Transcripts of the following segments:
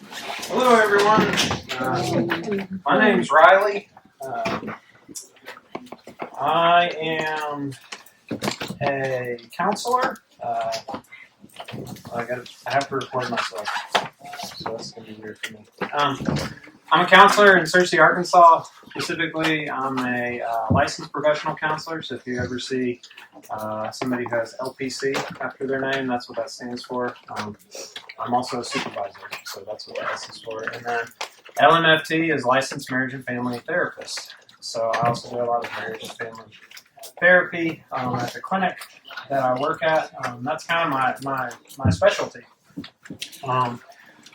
Hello, everyone. My name's Riley. I am a counselor. I have to record myself, so that's going to be weird for me. I'm a counselor in Searcy, Arkansas. Specifically, I'm a licensed professional counselor. So if you ever see somebody who has LPC after their name, that's what that stands for. I'm also a supervisor, so that's what that stands for. And then LMFT is licensed marriage and family therapist. So I also do a lot of marriage and family therapy at the clinic that I work at. That's kind of my specialty.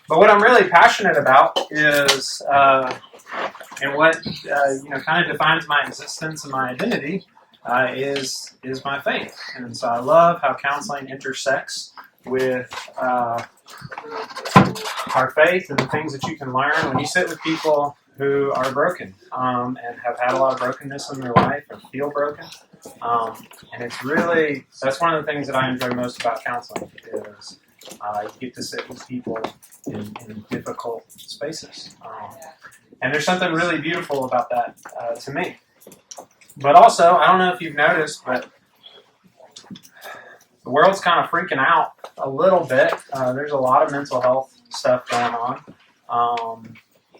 But what I'm really passionate about is, and what kind of defines my existence and my identity, is my faith. And so I love how counseling intersects with our faith and the things that you can learn when you sit with people who are broken and have had a lot of brokenness in their life or feel broken. And it's really, that's one of the things that I enjoy most about counseling is you get to sit with people in difficult spaces. And there's something really beautiful about that to me. But also, I don't know if you've noticed, but the world's kind of freaking out a little bit. There's a lot of mental health stuff going on.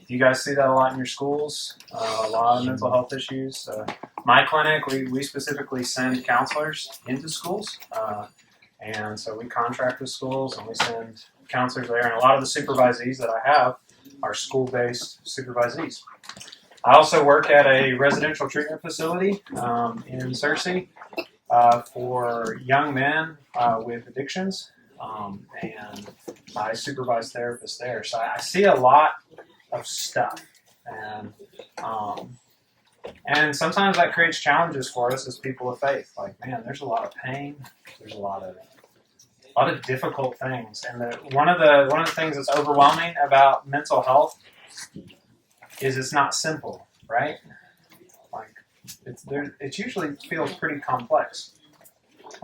You guys see that a lot in your schools? A lot of mental health issues. My clinic, we specifically send counselors into schools. And so we contract with schools and we send counselors there. And a lot of the supervisees that I have are school-based supervisees. I also work at a residential treatment facility in Searcy for young men with addictions. And I supervise therapists there. So I see a lot of stuff. And sometimes that creates challenges for us as people of faith. Like, man, there's a lot of pain. There's a lot of difficult things. And one of the things that's overwhelming about mental health is it's not simple, right? Like it usually feels pretty complex.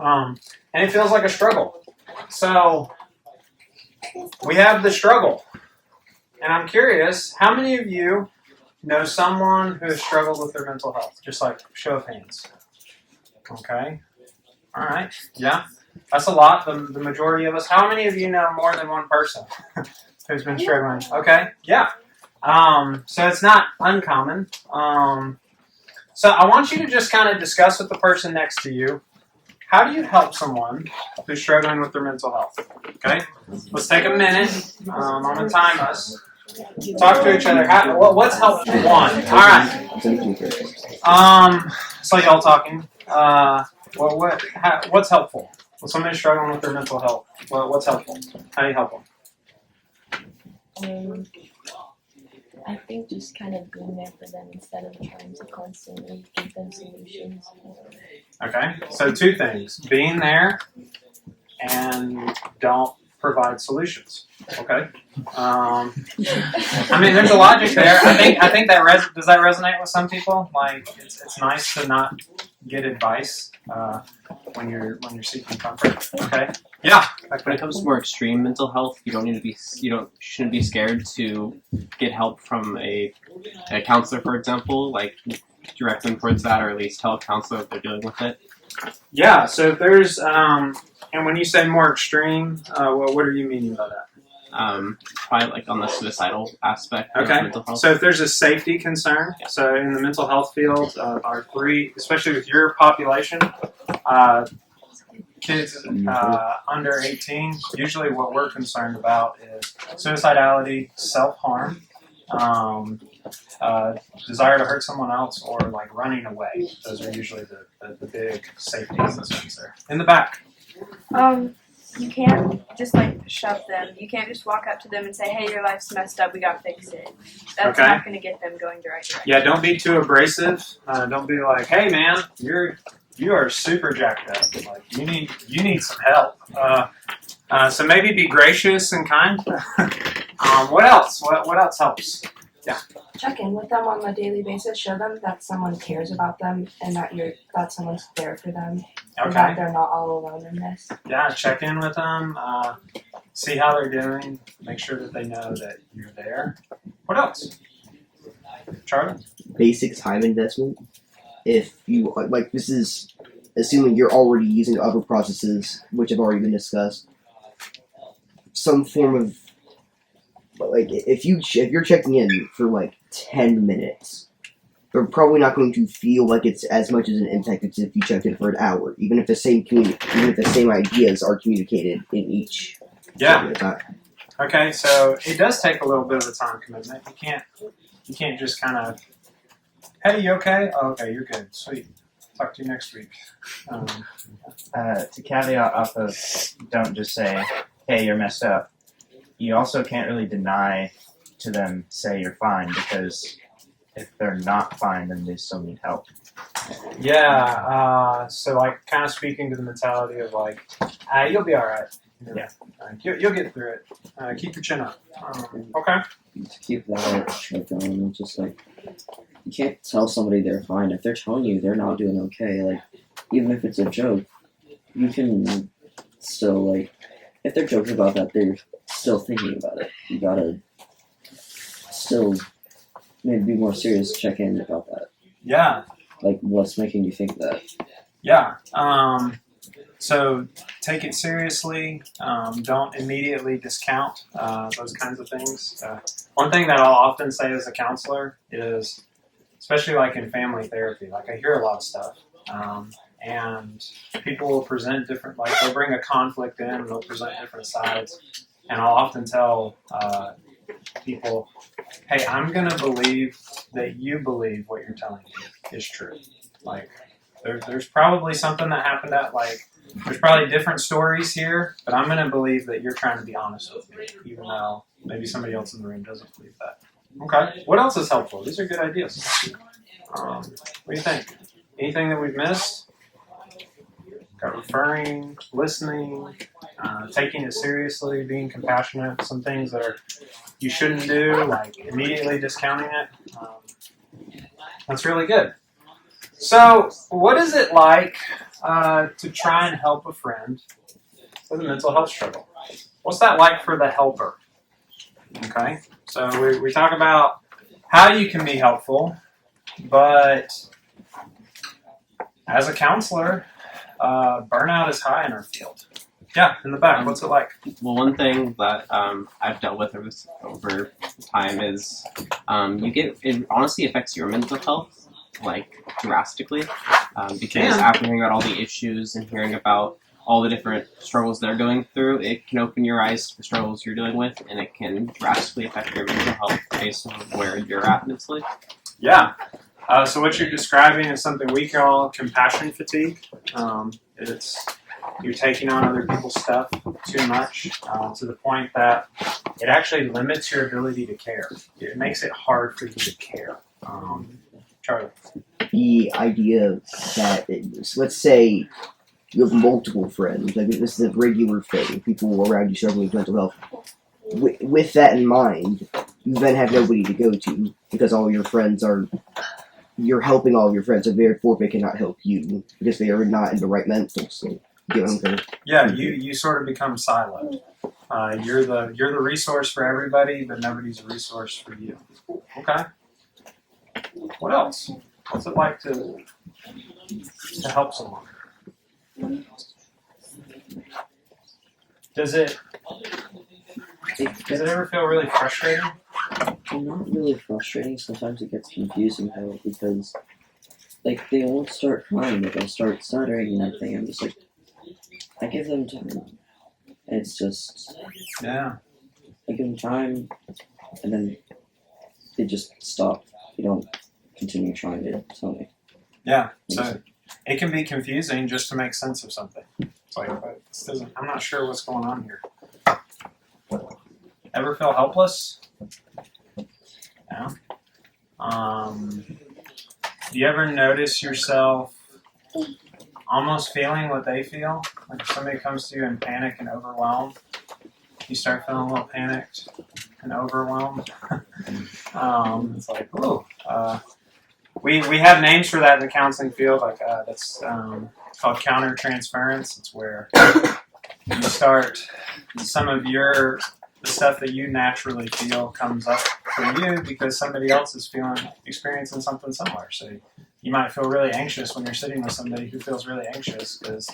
And it feels like a struggle. So we have the struggle. And I'm curious, how many of you know someone who has struggled with their mental health? Just like show of hands. Okay. All right. Yeah. That's a lot, the majority of us. How many of you know more than one person who's been struggling? Okay. Yeah. So it's not uncommon. So I want you to just kind of discuss with the person next to you, how do you help someone who's struggling with their mental health? Okay. Let's take a minute. I'm going to time us. Talk to each other. What's helpful? One. All right. So y'all talking. What's helpful? When somebody's struggling with their mental health, what's helpful? How do you help them? I think just kind of being there for them instead of trying to constantly give them solutions. Okay. So two things: being there and don't provide solutions. Okay. I mean, there's a logic there. I think that does that resonate with some people? Like, it's nice to not get advice when you're seeking comfort. Okay. Yeah. When it comes to more extreme mental health, shouldn't be scared to get help from a counselor, for example. Like, direct them towards that, or at least tell a counselor if they're dealing with it. Yeah. So if there's and when you say more extreme, what are you meaning by that? Probably like on the suicidal aspect of mental health. So if there's a safety concern, so in the mental health field, our three, especially with your population, kids under 18, usually what we're concerned about is suicidality, self-harm, desire to hurt someone else, or like running away. Those are usually the big safety concerns there. In the back. You can't just shove them. You can't just walk up to them and say, "Hey, your life's messed up. We gotta fix it." That's not going to get them going the right direction. Yeah, don't be too abrasive. Don't be like, "Hey, man, you are super jacked up. Like you need some help." So maybe be gracious and kind. What else? What else helps? Yeah. Check in with them on a daily basis. Show them that someone cares about them and that someone's there for them. And that they're not all alone in this. Yeah, check in with them. see how they're doing, make sure that they know that you're there. What else? Charlie? Basic time investment. If you like, this is assuming you're already using other processes, which have already been discussed. Some form of like, if you're checking in for like 10 minutes, they're probably not going to feel like it's as much as an impact as if you checked in for an hour, even if the same ideas are communicated in each. Yeah. Okay, so it does take a little bit of a time commitment. You can't just kind of, hey, you okay? Oh, okay, you're good. Sweet. Talk to you next week. To caveat off of, don't just say, hey, you're messed up. You also can't really deny to them, say you're fine, because if they're not fine, then they still need help. Yeah, so like kind of speaking to the mentality of like, you'll be all right. Yeah. You'll get through it. Keep your chin up. Okay. To keep that check on, it's just like, you can't tell somebody they're fine. If they're telling you they're not doing okay, like, even if it's a joke, you can still, like, if they're joking about that, they're still thinking about it. You gotta still maybe be more serious, check in about that. Yeah. Like, what's making you think that? Yeah. So take it seriously. Don't immediately discount those kinds of things. One thing that I'll often say as a counselor is, especially like in family therapy, like I hear a lot of stuff, and people will present different, like they'll bring a conflict in, and they'll present different sides, and I'll often tell people, hey, I'm going to believe that you believe what you're telling me is true. Like, there's probably something that happened at, like, there's probably different stories here, but I'm going to believe that you're trying to be honest with me, even though maybe somebody else in the room doesn't believe that. Okay. What else is helpful? These are good ideas. What do you think? Anything that we've missed? Got referring, listening, taking it seriously, being compassionate. Some things that you shouldn't do, like immediately discounting it. That's really good. So, what is it like to try and help a friend with a mental health struggle? What's that like for the helper? Okay, so we talk about how you can be helpful, but as a counselor, burnout is high in our field. Yeah, in the back, what's it like? Well, one thing that I've dealt with over time is it honestly affects your mental health, like, drastically, because after hearing about all the issues and hearing about all the different struggles they're going through, it can open your eyes to the struggles you're dealing with, and it can drastically affect your mental health based on where you're at mentally. Yeah. So what you're describing is something we call compassion fatigue. It's you're taking on other people's stuff too much to the point that it actually limits your ability to care. It makes it hard for you to care. Charlie. The idea that, let's say you have multiple friends, like this is a regular thing, people around you struggling with mental health. With that in mind, you then have nobody to go to because all your friends you're helping all of your friends, so therefore they cannot help you because they are not in the right mental state. Yeah, you sort of become siloed. You're the resource for everybody, but nobody's a resource for you. Okay. What else? What's it like to help someone? Does it ever feel really frustrating? Not really frustrating. Sometimes it gets confusing though, because like they won't start crying, but they'll start stuttering and everything. I'm just like, I give them time. And it's just, yeah. I give them time, and then they just stop. They don't continue trying to tell me. Yeah. So it can be confusing just to make sense of something. It's like, I'm not sure what's going on here. Ever feel helpless? Yeah. Do you ever notice yourself almost feeling what they feel? Like if somebody comes to you in panic and overwhelmed, you start feeling a little panicked and overwhelmed. It's like, ooh. We have names for that in the counseling field. Like that's called countertransference. It's where you start some of the stuff that you naturally feel comes up for you because somebody else is experiencing something similar. So you might feel really anxious when you're sitting with somebody who feels really anxious because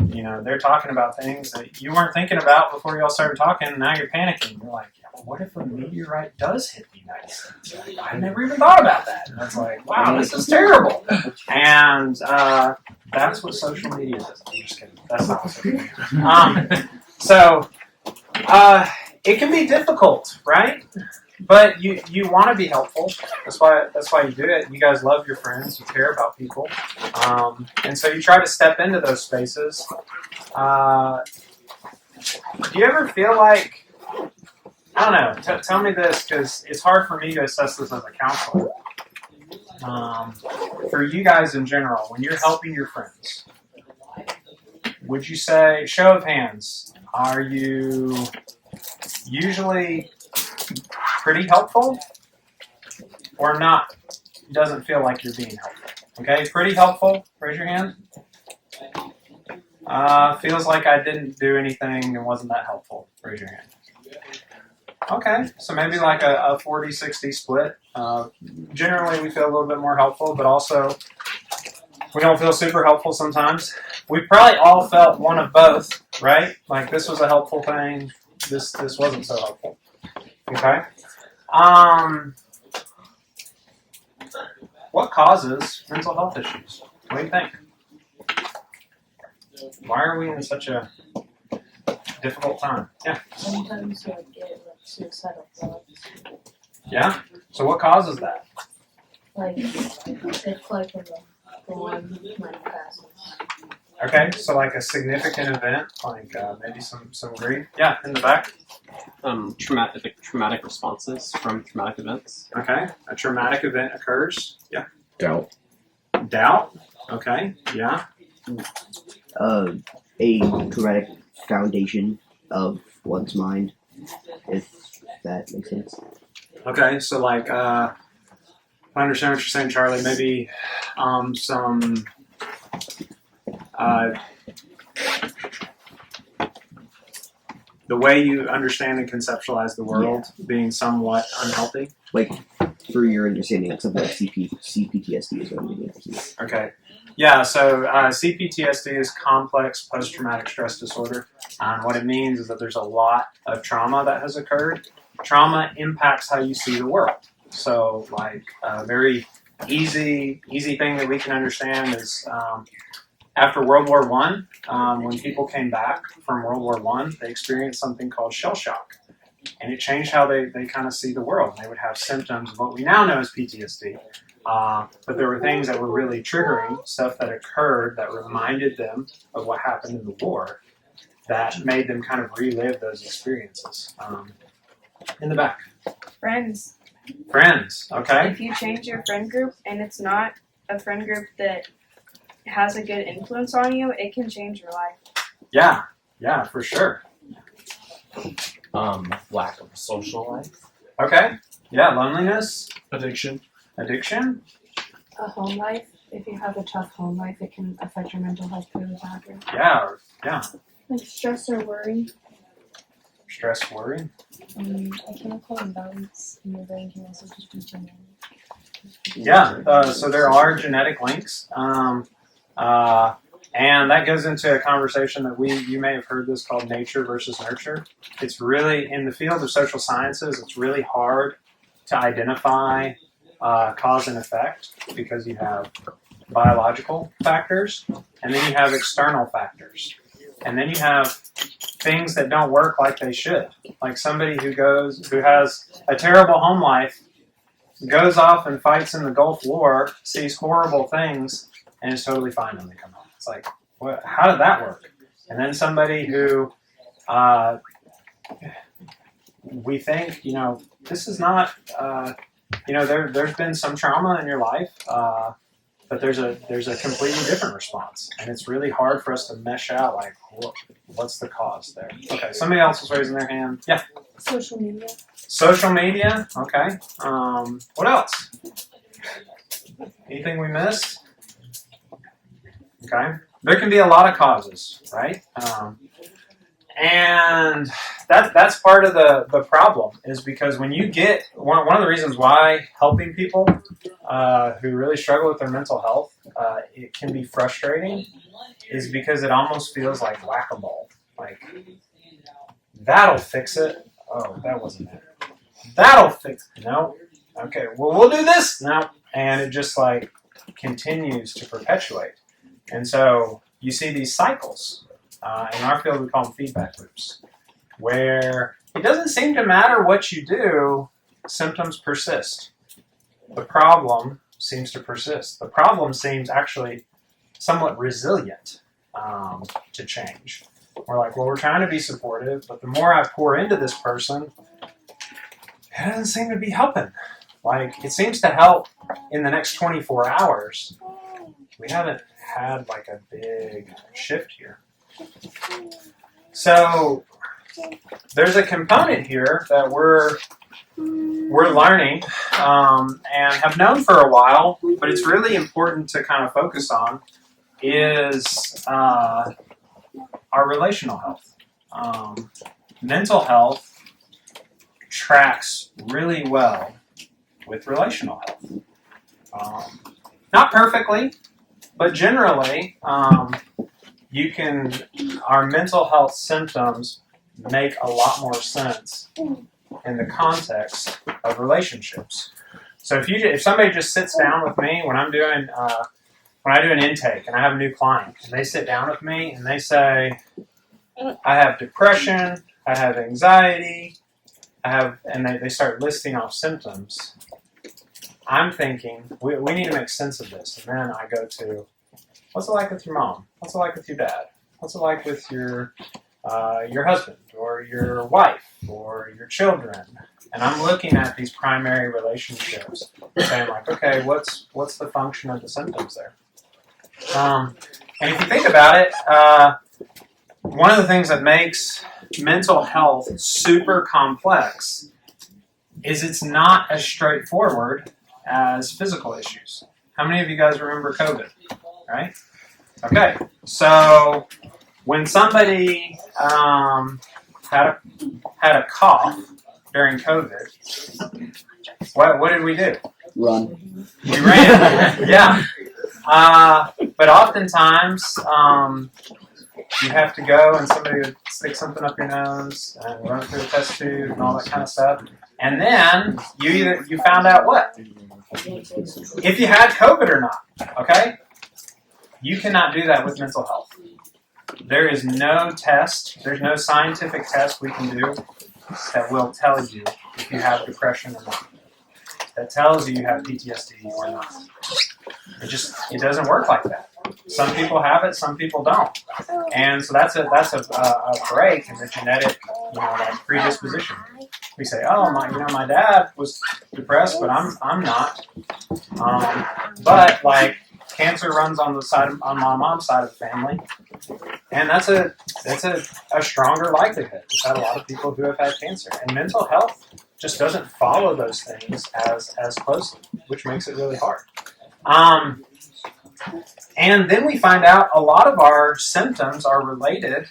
they're talking about things that you weren't thinking about before y'all started talking, and now you're panicking. You're like, what if a meteorite does hit the United States? Like, I never even thought about that. And it's like, wow, this is terrible. And that's what social media does. I'm just kidding. That's not what social media does. So it can be difficult, right? But you want to be helpful. That's why you do it. You guys love your friends. You care about people, and so you try to step into those spaces. Do you ever feel like, I don't know? Tell me this, because it's hard for me to assess this as a counselor. For you guys in general, when you're helping your friends, would you say, show of hands, are you usually pretty helpful or not? Doesn't feel like you're being helpful. Okay, pretty helpful. Raise your hand. Feels like I didn't do anything and wasn't that helpful. Raise your hand. Okay, so maybe like a 40-60 split. Generally, we feel a little bit more helpful, but also we don't feel super helpful sometimes. We probably all felt one of both, right? Like this was a helpful thing. This wasn't so helpful. Okay. What causes mental health issues? What do you think? Why are we in such a difficult time? Yeah. Sometimes you get suicidal thoughts. Yeah? So what causes that? Like, it's like in the form like passes. Okay, so like a significant event, like maybe some grief. Yeah, in the back. Traumatic responses from traumatic events. Okay, a traumatic event occurs. Yeah. Doubt. Doubt. Okay. Yeah. A traumatic foundation of one's mind, if that makes sense. Okay, so like, if I understand what you're saying, Charlie, maybe some the way you understand and conceptualize the world being somewhat unhealthy. Like, for your understanding, like something like CPTSD is what I'm meaning. Okay. Yeah, so CPTSD is complex post-traumatic stress disorder. What it means is that there's a lot of trauma that has occurred. Trauma impacts how you see the world. So, like, a very easy thing that we can understand is after World War I, when people came back from World War I, they experienced something called shell shock. And it changed how they kind of see the world. They would have symptoms of what we now know as PTSD. But there were things that were really triggering, stuff that occurred that reminded them of what happened in the war that made them kind of relive those experiences. In the back. Friends. Friends, okay. If you change your friend group and it's not a friend group that has a good influence on you, it can change your life. Yeah, for sure. Lack of a social life. Okay, yeah, loneliness. Addiction. A home life. If you have a tough home life, it can affect your mental health really badly. Yeah. Like stress or worry. Stress, worry. A chemical imbalance in your brain can also just be genetic. Yeah, so there are genetic links. And that goes into a conversation that you may have heard this called nature versus nurture. It's really, in the field of social sciences, it's really hard to identify cause and effect because you have biological factors and then you have external factors. And then you have things that don't work like they should. Like somebody who has a terrible home life, goes off and fights in the Gulf War, sees horrible things, and is totally fine when they come home. It's like, how did that work? And then somebody who we think, this is not, there's been some trauma in your life, but there's a completely different response. And it's really hard for us to mesh out, like, what's the cause there? Okay, somebody else was raising their hand. Yeah. Social media. Social media, okay. What else? Anything we missed? Okay. There can be a lot of causes, right? And that's part of the problem, is because when you get one of the reasons why helping people who really struggle with their mental health, it can be frustrating, is because it almost feels like whack-a-mole. Like, that'll fix it. Oh, that wasn't it. That'll fix it. No. Okay, well, we'll do this. No. And it just like continues to perpetuate. And so you see these cycles. In our field, we call them feedback loops, where it doesn't seem to matter what you do, symptoms persist. The problem seems to persist. The problem seems actually somewhat resilient to change. We're like, well, we're trying to be supportive, but the more I pour into this person, it doesn't seem to be helping. Like, it seems to help in the next 24 hours. We haven't had like a big shift here. So there's a component here that we're learning and have known for a while, but it's really important to kind of focus on, is our relational health. Mental health tracks really well with relational health. Not perfectly, but generally, our mental health symptoms make a lot more sense in the context of relationships. So if somebody just sits down with me when I do an intake and I have a new client, and they sit down with me and they say, I have depression, I have anxiety, and they start listing off symptoms, I'm thinking, we need to make sense of this. And then I go to, what's it like with your mom? What's it like with your dad? What's it like with your husband or your wife or your children? And I'm looking at these primary relationships, saying like, okay, what's the function of the symptoms there? And if you think about it, one of the things that makes mental health super complex is it's not as straightforward as physical issues. How many of you guys remember COVID? Right? Okay, so when somebody had a cough during COVID, what did we do? Run. We ran. Yeah. But oftentimes, you have to go and somebody would stick something up your nose and run through a test tube and all that kind of stuff. And then you found out what? If you had COVID or not. Okay? You cannot do that with mental health. There is no test, there's no scientific test we can do that will tell you if you have depression or not. That tells you have PTSD or not. It doesn't work like that. Some people have it, some people don't. And so that's a break in the genetic, like predisposition. We say, oh, my dad was depressed, but I'm not. But like, cancer runs on my mom's side of the family, and that's a stronger likelihood. We've had a lot of people who have had cancer, and mental health just doesn't follow those things as closely, which makes it really hard. And then we find out a lot of our symptoms are related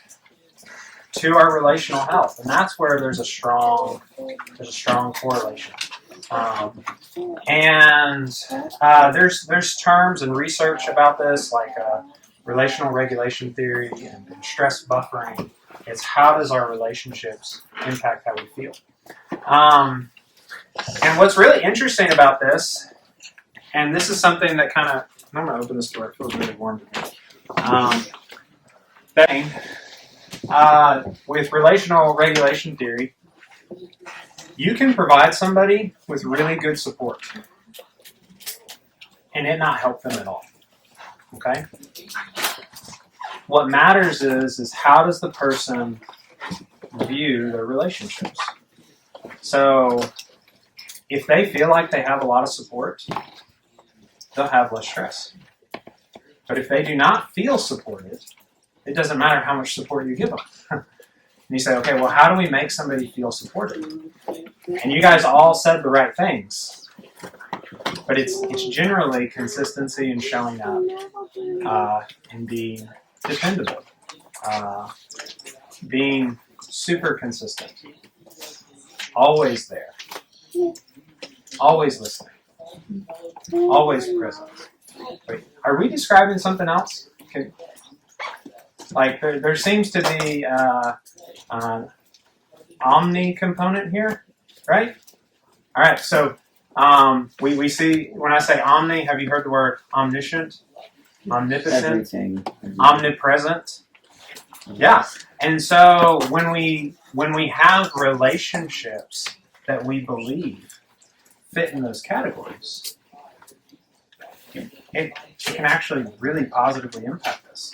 to our relational health, and that's where there's a strong correlation. There's terms and research about this, like relational regulation theory and stress buffering. It's how does our relationships impact how we feel. And what's really interesting about this, and this is something that kind of, I'm going to open this door, it feels really warm to me. With relational regulation theory, you can provide somebody with really good support and it not help them at all. Okay? What matters is how does the person view their relationships? So if they feel like they have a lot of support, they'll have less stress. But if they do not feel supported, it doesn't matter how much support you give them. And you say, okay, well, how do we make somebody feel supported? And you guys all said the right things. But it's generally consistency and showing up and being dependable. being super consistent, always there, always listening, always present. Wait, are we describing something else? Okay. Like there seems to be omni component here, right? All right, so we see, when I say omni, have you heard the word omniscient, omnipotent, Everything. omnipresent? Yeah, and so when we have relationships that we believe fit in those categories, it can actually really positively impact us.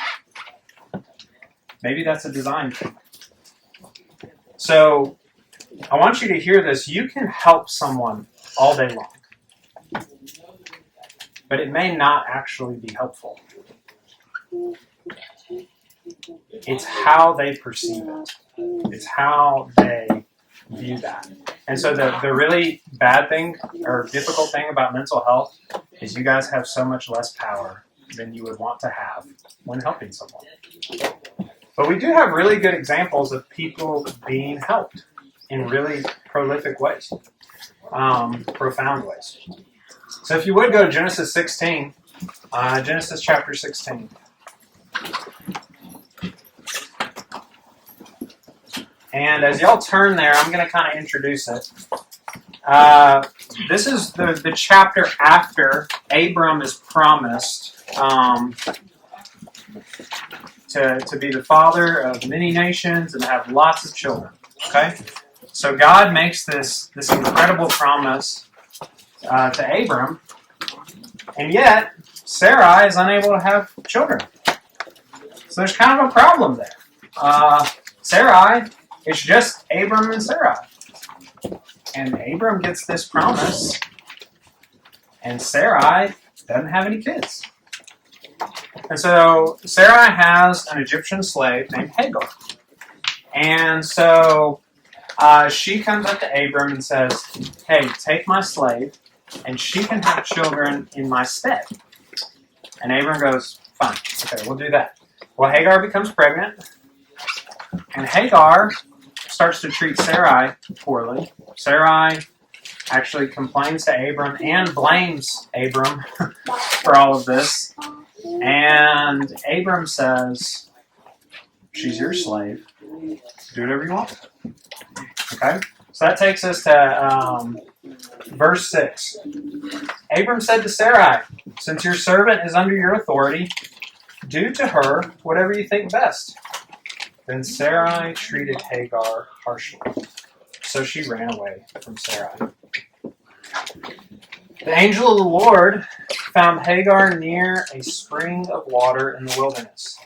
Maybe that's a design thing. So I want you to hear this. You can help someone all day long, but it may not actually be helpful. It's how they perceive it. It's how they view that. And so the really bad thing or difficult thing about mental health is you guys have so much less power than you would want to have when helping someone. But we do have really good examples of people being helped in really prolific ways, profound ways. So if you would go to Genesis 16, Genesis chapter 16. And as y'all turn there, I'm going to kind of introduce it. This is the chapter after Abram is promised to be the father of many nations and have lots of children. Okay, so God makes this incredible promise to Abram, and yet Sarai is unable to have children. So there's kind of a problem there. Sarai, it's just Abram and Sarai, and Abram gets this promise, and Sarai doesn't have any kids. And so Sarai has an Egyptian slave named Hagar. And so she comes up to Abram and says, hey, take my slave, and she can have children in my stead. And Abram goes, fine, okay, we'll do that. Well, Hagar becomes pregnant, and Hagar starts to treat Sarai poorly. Sarai actually complains to Abram and blames Abram for all of this. And Abram says, she's your slave. Do whatever you want. Okay? So that takes us to verse 6. Abram said to Sarai, since your servant is under your authority, do to her whatever you think best. Then Sarai treated Hagar harshly. So she ran away from Sarai. The angel of the Lord found Hagar near a spring of water in the wilderness,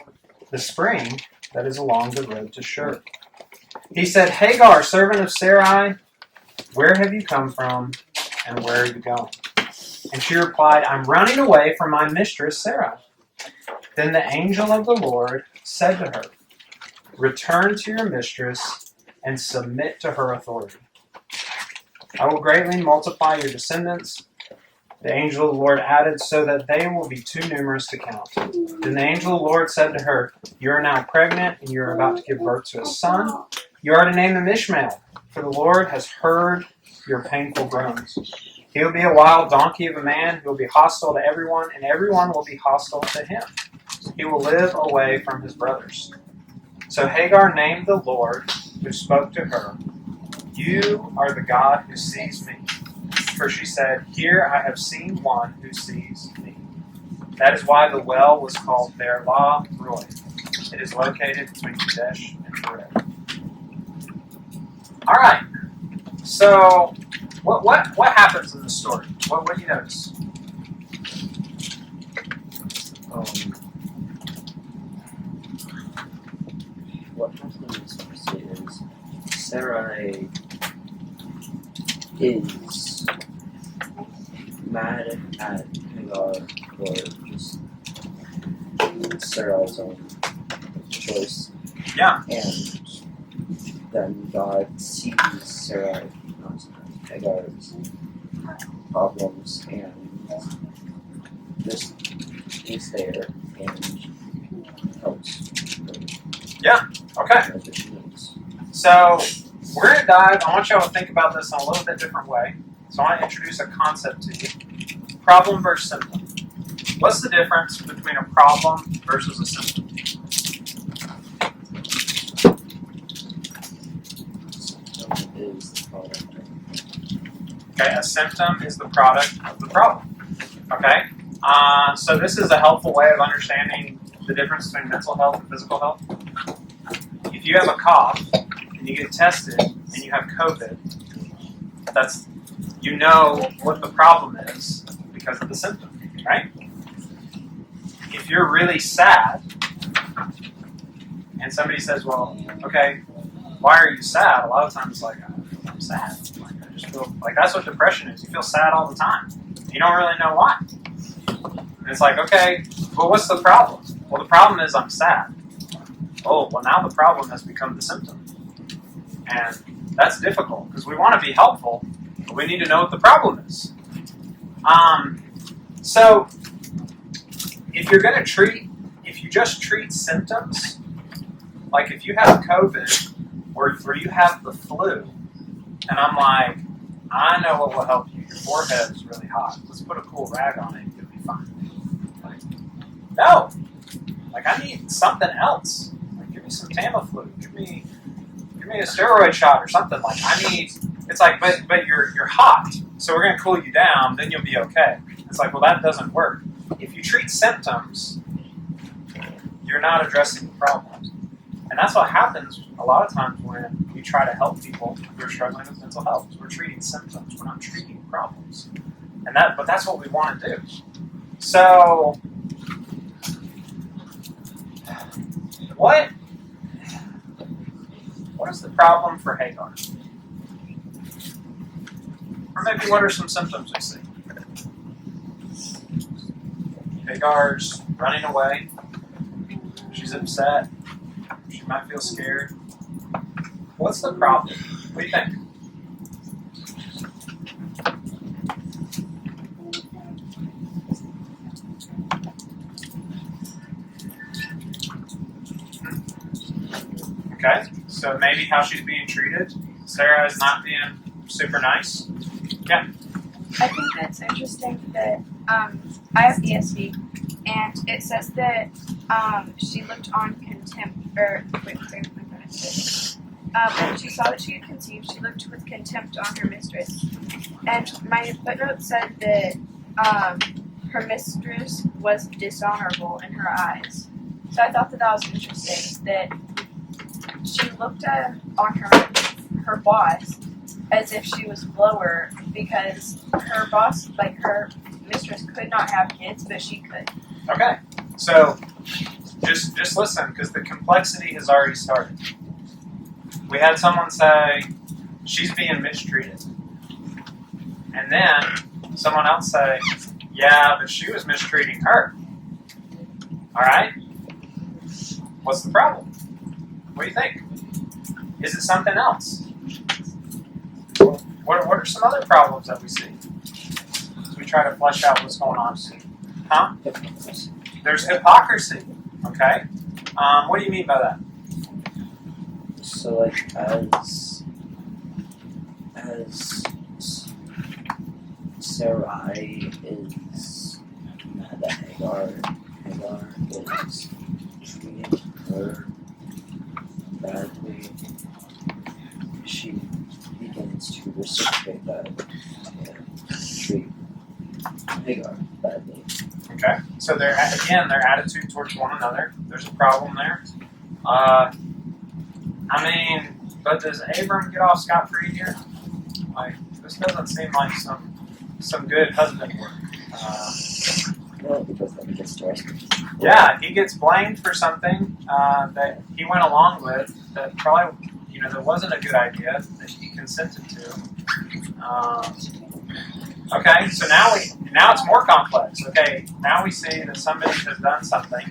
the spring that is along the road to Shur. He said, Hagar, servant of Sarai, where have you come from, and where are you going? And she replied, I'm running away from my mistress Sarai. Then the angel of the Lord said to her, return to your mistress and submit to her authority. I will greatly multiply your descendants. The angel of the Lord added, so that they will be too numerous to count. Then the angel of the Lord said to her, you are now pregnant, and you are about to give birth to a son. You are to name him Ishmael, for the Lord has heard your painful groans. He will be a wild donkey of a man who will be hostile to everyone, and everyone will be hostile to him. He will live away from his brothers. So Hagar named the Lord, who spoke to her, you are the God who sees me. For she said, here I have seen one who sees me. That is why the well was called Beer-la Roi. It is located between Kadesh and Bered. All right. So, what happens in the story? What do you notice? What happens is Sarai is mad at Hagar for just Sarai's own choice. Yeah. And then God sees Hagar's problems and just is there and helps her. Yeah. Okay. Transition. So we're going to dive. I want y'all to think about this in a little bit different way. So I want to introduce a concept to you. Problem versus symptom. What's the difference between a problem versus a symptom? Is the product. Okay, a symptom is the product of the problem. Okay, so this is a helpful way of understanding the difference between mental health and physical health. If you have a cough and you get tested and you have COVID, that's, you know what the problem is because of the symptom, right? If you're really sad and somebody says, well, okay, why are you sad? A lot of times, like, I'm sad. Like, I just feel like that's what depression is. You feel sad all the time. You don't really know why. And it's like, okay, well, what's the problem? Well, the problem is I'm sad. Oh, well, now the problem has become the symptom. And that's difficult because we want to be helpful, but we need to know what the problem is. So if you're going to treat, if you just treat symptoms, like if you have COVID or you have the flu, and I'm like, I know what will help you. Your forehead is really hot. Let's put a cool rag on it. You'll be fine. Like, no. Like, I need something else. Like, give me some Tamiflu. Give me a steroid shot or something. Like, I need. It's like, but you're hot, so we're gonna cool you down. Then you'll be okay. It's like, well, that doesn't work. If you treat symptoms, you're not addressing the problems. And that's what happens a lot of times when we try to help people who are struggling with mental health. We're treating symptoms. We're not treating problems. But that's what we want to do. So, what is the problem for Hagar? Or maybe what are some symptoms we see? Hagar's running away. She's upset. She might feel scared. What's the problem? What do you think? Okay, so maybe how she's being treated. Sarah is not being super nice. Yeah. I think that's interesting that I have DSC, and it says that she looked on contempt, or wait, when she saw that she had conceived, she looked with contempt on her mistress. And my footnote said that her mistress was dishonorable in her eyes. So I thought that was interesting, that she looked on her boss as if she was lower because her boss, like her mistress, could not have kids, but she could. Okay, so just listen, because the complexity has already started. We had someone say, she's being mistreated. And then someone else say, yeah, but she was mistreating her. All right? What's the problem? What do you think? Is it something else? What are some other problems that we see as we try to flesh out what's going on? Huh? There's hypocrisy. Okay? What do you mean by that? So, like, as Sarai is mad at Hagar is treating her badly, she begins to reciprocate that and treat Hagar badly. Okay, so their attitude towards one another. There's a problem there. But does Abram get off scot-free here? Like, this doesn't seem like some good husband work. Well, because then he gets arrested. Yeah, he gets blamed for something that he went along with that probably, that wasn't a good idea that he consented to. Okay, so now it's more complex. Okay, now we see that somebody has done something.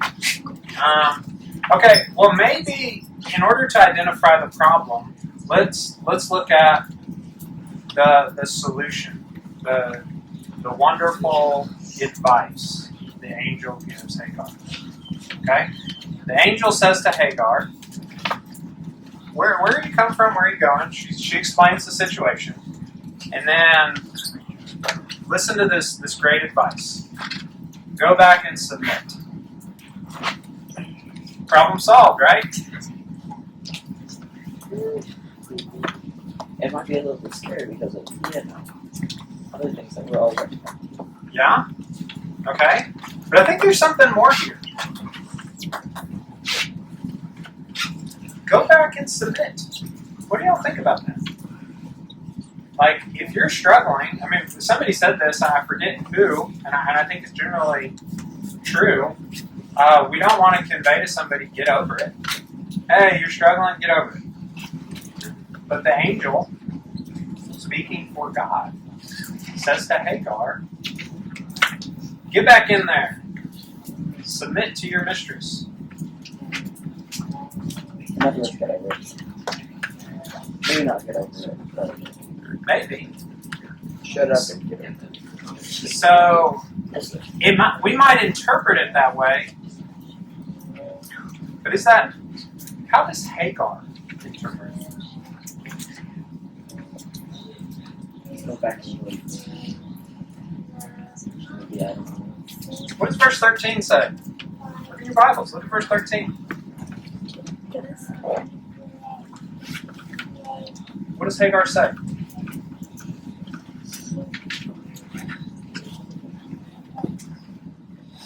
Okay, well maybe in order to identify the problem, let's look at the solution, the wonderful advice the angel gives Hagar. Okay, the angel says to Hagar, where do you come from? Where are you going? She explains the situation, and then listen to this great advice. Go back and submit. Problem solved, right? It might be a little bit scary because of other things that we're all working on. Yeah? Okay. But I think there's something more here. Go back and submit. What do y'all think about that? Like, if you're struggling, I mean, somebody said this, and I forget who, and I think it's generally true. We don't want to convey to somebody, get over it. Hey, you're struggling, get over it. But the angel, speaking for God, says to Hagar, get back in there. Submit to your mistress. Never get over it. Maybe not get over it, but Maybe. shut up and get over it. So, we might interpret it that way. But how does Hagar interpret it? Go back and wait. Maybe I don't know. What does verse 13 say? Look in your Bibles. Look at verse 13. What does Hagar say?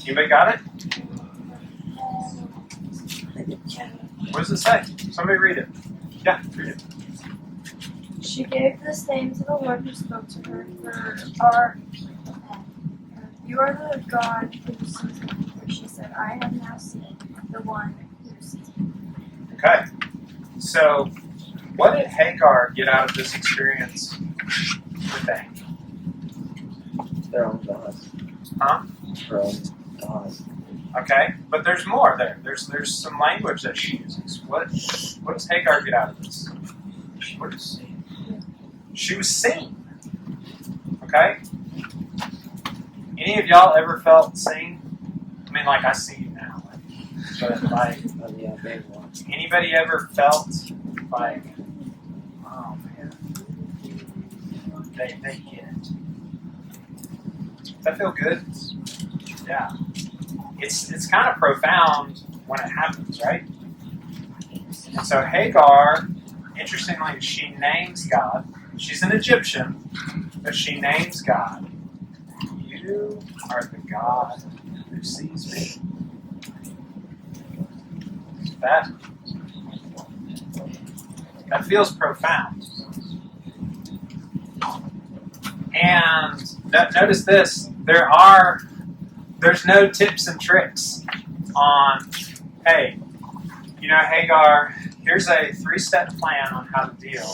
Anybody got it? What does it say? Somebody read it. Yeah, read it. She gave this name to the Lord who spoke to her, for you are the God who sees me. For she said, I have now seen the one who sees me. Okay. So, what did Hagar get out of this experience with the angel? Their own God. Huh? Their own God. Okay, but there's more there. There's some language that she uses. What does Hagar get out of this? She was seen. Okay? Any of y'all ever felt seen? I mean, like, I see you now. But, like, Oh yeah, big one. anybody ever felt like, oh, man, they get it? Does that feel good? Yeah. It's kind of profound when it happens, right? And so Hagar, interestingly, she names God. She's an Egyptian, but she names God. You are the God who sees me. That feels profound. And notice this, there's no tips and tricks on, hey, Hagar, here's a 3-step plan on how to deal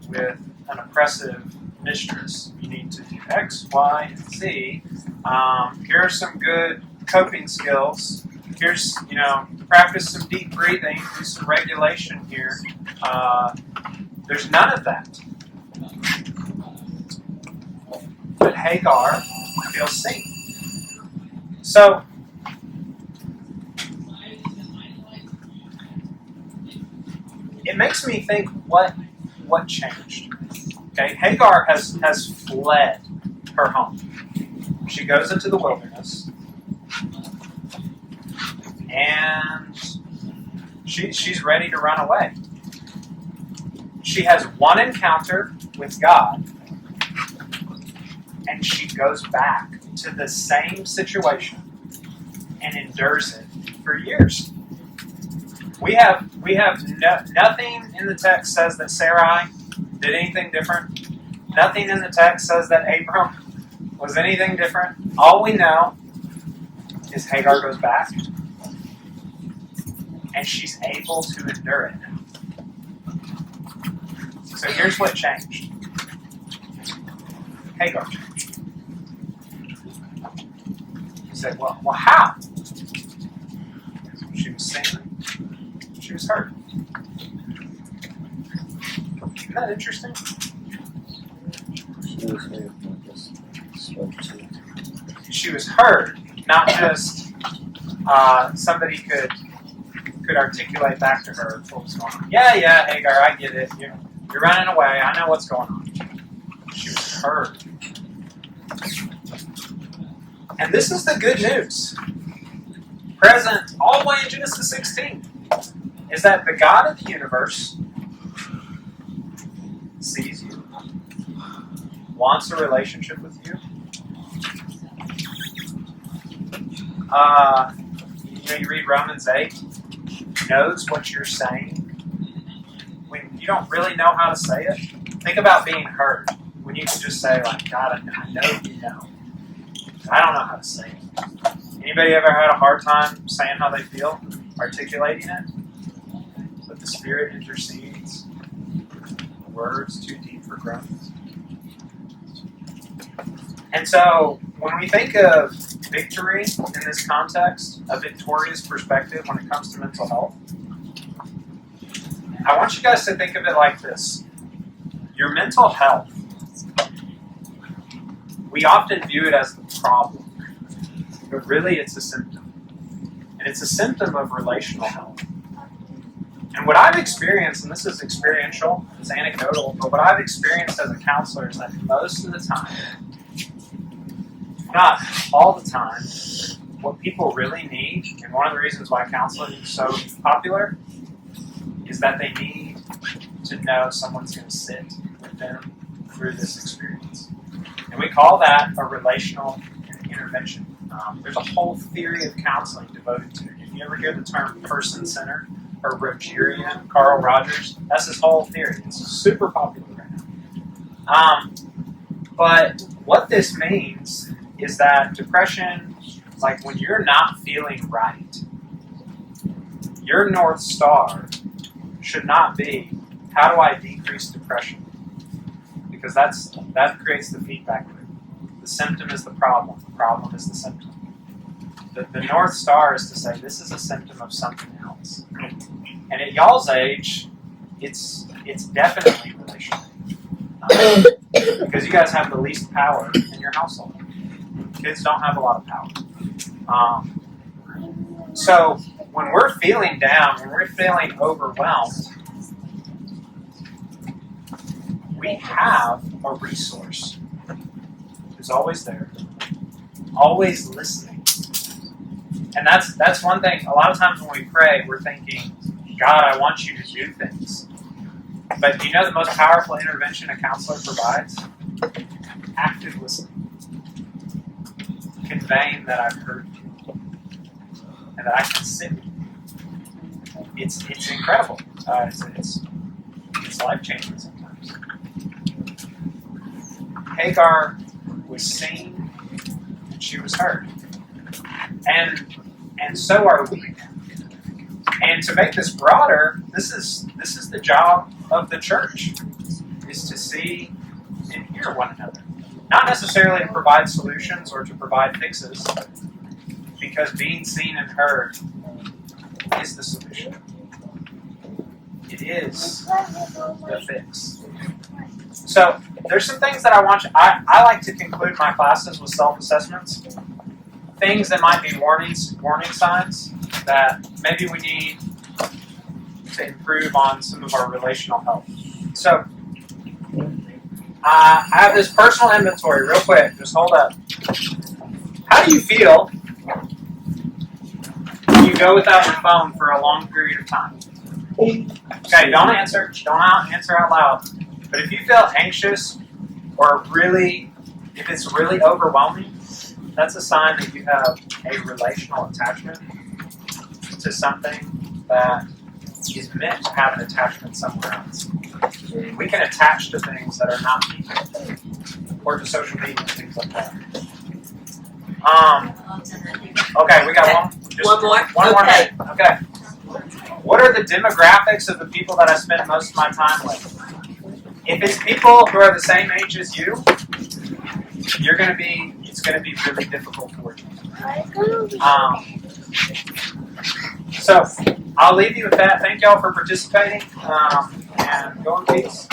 with an oppressive mistress. You need to do X, Y, and Z. Here are some good coping skills. Here's, practice some deep breathing, do some regulation here. There's none of that. But Hagar feels seen. So, it makes me think what changed. Okay, Hagar has fled her home. She goes into the wilderness, and she's ready to run away. She has one encounter with God, and she goes back to the same situation and endures it for years. We have nothing in the text says that Sarai did anything different. Nothing in the text says that Abram was anything different. All we know is Hagar goes back, and she's able to endure it now. So here's what changed. Hagar changed. You said, well, how? She was sinning. She was hurt. Isn't that interesting? She was very just spoke to. She was heard, not just somebody could could articulate back to her what was going on. Yeah, Hagar, I get it. You're running away. I know what's going on. She was heard. And this is the good news. Present all the way in Genesis 16 is that the God of the universe sees you, wants a relationship with you. You read Romans 8, knows what you're saying. When you don't really know how to say it, think about being heard. When you can just say, like, God, I know you know. I don't know how to say it. Anybody ever had a hard time saying how they feel, articulating it? But the Spirit intercedes. Words too deep for groans. And so, when we think of victory in this context, a victorious perspective when it comes to mental health, I want you guys to think of it like this. Your mental health, we often view it as the problem, but really it's a symptom. And it's a symptom of relational health. And what I've experienced, and this is experiential, it's anecdotal, but what I've experienced as a counselor is that most of the time, not all the time, what people really need, and one of the reasons why counseling is so popular, is that they need to know someone's going to sit with them through this experience. And we call that a relational intervention. There's a whole theory of counseling devoted to it. If you ever hear the term person-centered or Rogerian, Carl Rogers, that's his whole theory. It's super popular right now. But what this means is that depression, like when you're not feeling right, your North Star should not be, how do I decrease depression? Because that creates the feedback loop. The symptom is the problem is the symptom. The North Star is to say, this is a symptom of something else. And at y'all's age, it's definitely relational. Because you guys have the least power in your household. Kids don't have a lot of power. So when we're feeling down, when we're feeling overwhelmed, we have a resource who's always there, always listening. And that's one thing. A lot of times when we pray, we're thinking, God, I want you to do things. But do you know the most powerful intervention a counselor provides? Active listening. Conveying that I've heard you and that I can sit with you. It's incredible. It's life-changing sometimes. Hagar was seen and she was heard. And so are we. And to make this broader, this is the job of the church, is to see and hear one another. Not necessarily to provide solutions or to provide fixes, because being seen and heard is the solution. It is the fix. So there's some things that I want you. I like to conclude my classes with self-assessments. Things that might be warning signs that maybe we need to improve on some of our relational health. So I have this personal inventory real quick. Just hold up. How do you feel when you go without your phone for a long period of time? Okay, don't answer. Don't answer out loud. But if you feel anxious or if it's really overwhelming, that's a sign that you have a relational attachment to something that is meant to have an attachment somewhere else. We can attach to things that are not people, or to social media, things like that. Okay, we got one more. One more minute. Okay. What are the demographics of the people that I spend most of my time with? If it's people who are the same age as you, it's going to be really difficult for you. So I'll leave you with that. Thank y'all for participating, and go in peace.